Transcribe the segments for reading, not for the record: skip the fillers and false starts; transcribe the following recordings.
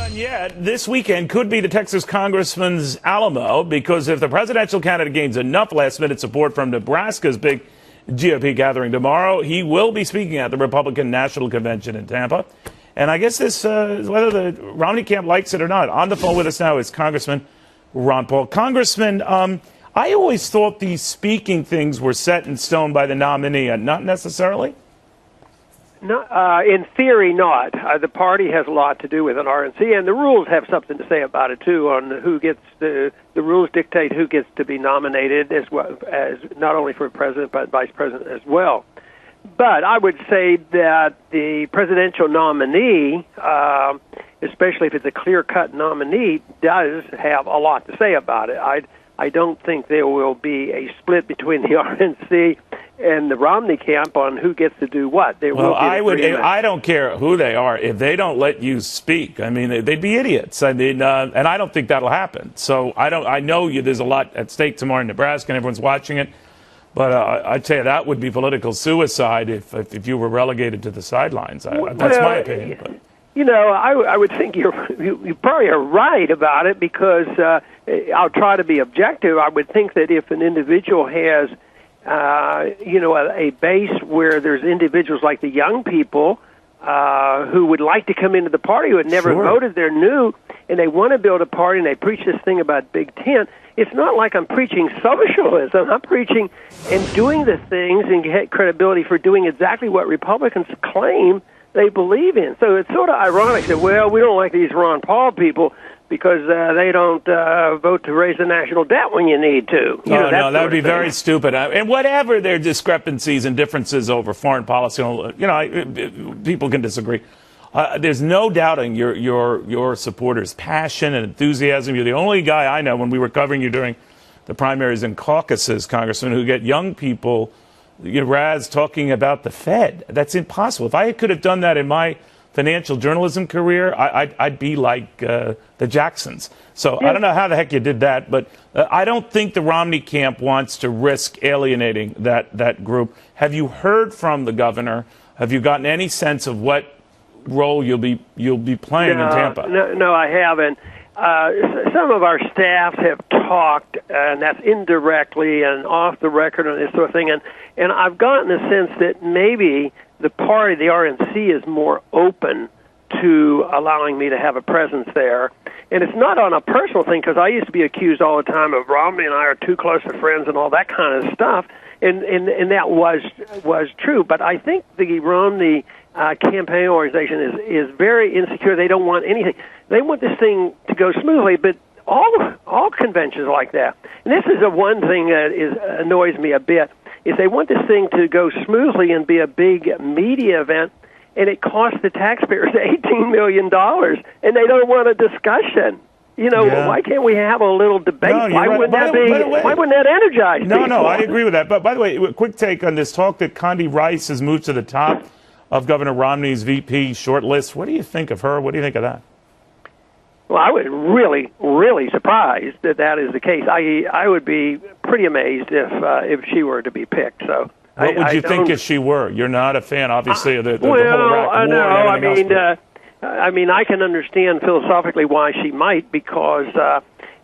done yet. This weekend could be the Texas congressman's Alamo, because if the presidential candidate gains enough last-minute support from Nebraska's big GOP gathering tomorrow, he will be speaking at the Republican National Convention in Tampa. And I guess this, whether the Romney camp likes it or not, on the phone with us now is Congressman Ron Paul. Congressman, I always thought these speaking things were set in stone by the nominee, not necessarily. No, in theory, not. The party has a lot to do with an RNC, and the rules have something to say about it too. On who gets the rules dictate who gets to be nominated, as well as not only for president but vice president as well. But I would say that the presidential nominee, especially if it's a clear-cut nominee, does have a lot to say about it. I don't think there will be a split between the RNC and the Romney camp on who gets to do what. I don't care who they are. If they don't let you speak, I mean, they'd be idiots. I mean, and I don't think that'll happen. So I know there's a lot at stake tomorrow in Nebraska, and everyone's watching it. But I'd say that would be political suicide if you were relegated to the sidelines. That's my opinion. But. You know, I would think you probably are right about it, because I'll try to be objective. I would think that if an individual has, a base where there's individuals like the young people who would like to come into the party, who had never voted, they're new, and they want to build a party, and they preach this thing about Big Tent. It's not like I'm preaching socialism. I'm preaching and doing the things and get credibility for doing exactly what Republicans claim they believe in. So it's sort of ironic that, well, we don't like these Ron Paul people because they don't vote to raise the national debt when you need to. No, that would be very stupid. And whatever their discrepancies and differences over foreign policy, people can disagree. There's no doubting your supporters' passion and enthusiasm. You're the only guy I know, when we were covering you during the primaries and caucuses, Congressman, who get young people, Raz, talking about the Fed. That's impossible. If I could have done that in my financial journalism career, I'd be like the Jacksons. So I don't know how the heck you did that, but I don't think the Romney camp wants to risk alienating that group. Have you heard from the governor? Have you gotten any sense of what role you'll be playing in Tampa? No, I haven't. Some of our staffs have talked, and that's indirectly and off the record and this sort of thing, and I've gotten the sense that maybe the party, the RNC, is more open to allowing me to have a presence there. And it's not on a personal thing, because I used to be accused all the time of Romney and I are too close of friends and all that kind of stuff, and that was true. But I think the Romney campaign organization is very insecure. They don't want anything. They want this thing to go smoothly, but all conventions like that. And this is the one thing that annoys me a bit, is they want this thing to go smoothly and be a big media event, and it costs the taxpayers $18 million, and they don't want a discussion. Why can't we have a little debate? Why wouldn't that energize people? No, I agree with that. But by the way, a quick take on this talk that Condi Rice has moved to the top of Governor Romney's VP short list. What do you think of her? What do you think of that? Well, I was really, really surprised that is the case. I would be pretty amazed if she were to be picked. So, what would you think if she were? You're not a fan, obviously, of the whole Iraq war. No, I mean, I can understand philosophically why she might, because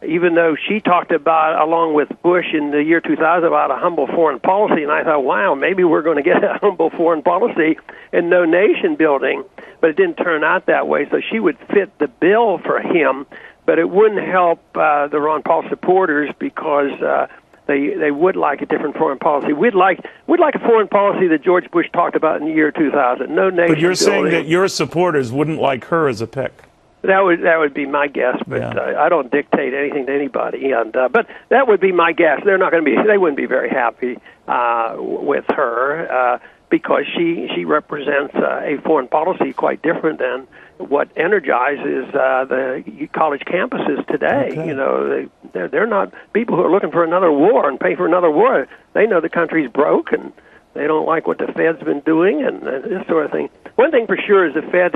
even though she talked about, along with Bush in the year 2000, about a humble foreign policy, and I thought, wow, maybe we're going to get a humble foreign policy and no nation building, but it didn't turn out that way. So she would fit the bill for him, but it wouldn't help the Ron Paul supporters, because they would like a different foreign policy. We'd like a foreign policy that George Bush talked about in the year 2000. No nation building. But you're saying that your supporters wouldn't like her as a pick. That would be my guess, but I don't dictate anything to anybody. And but that would be my guess. They're not going to be. They wouldn't be very happy with her because she represents a foreign policy quite different than what energizes the college campuses today. Okay. They're not people who are looking for another war and pay for another war. They know the country's broke, and they don't like what the Fed's been doing and this sort of thing. One thing for sure is the Fed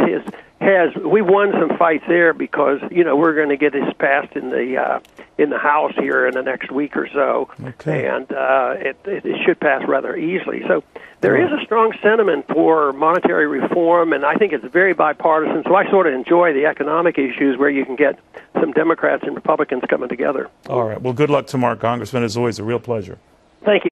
we won some fights there, because we're going to get this passed in the House here in the next week or so, and it should pass rather easily. So there is a strong sentiment for monetary reform, and I think it's very bipartisan. So I sort of enjoy the economic issues where you can get some Democrats and Republicans coming together. All right. Well, good luck tomorrow, Congressman. It's always a real pleasure. Thank you.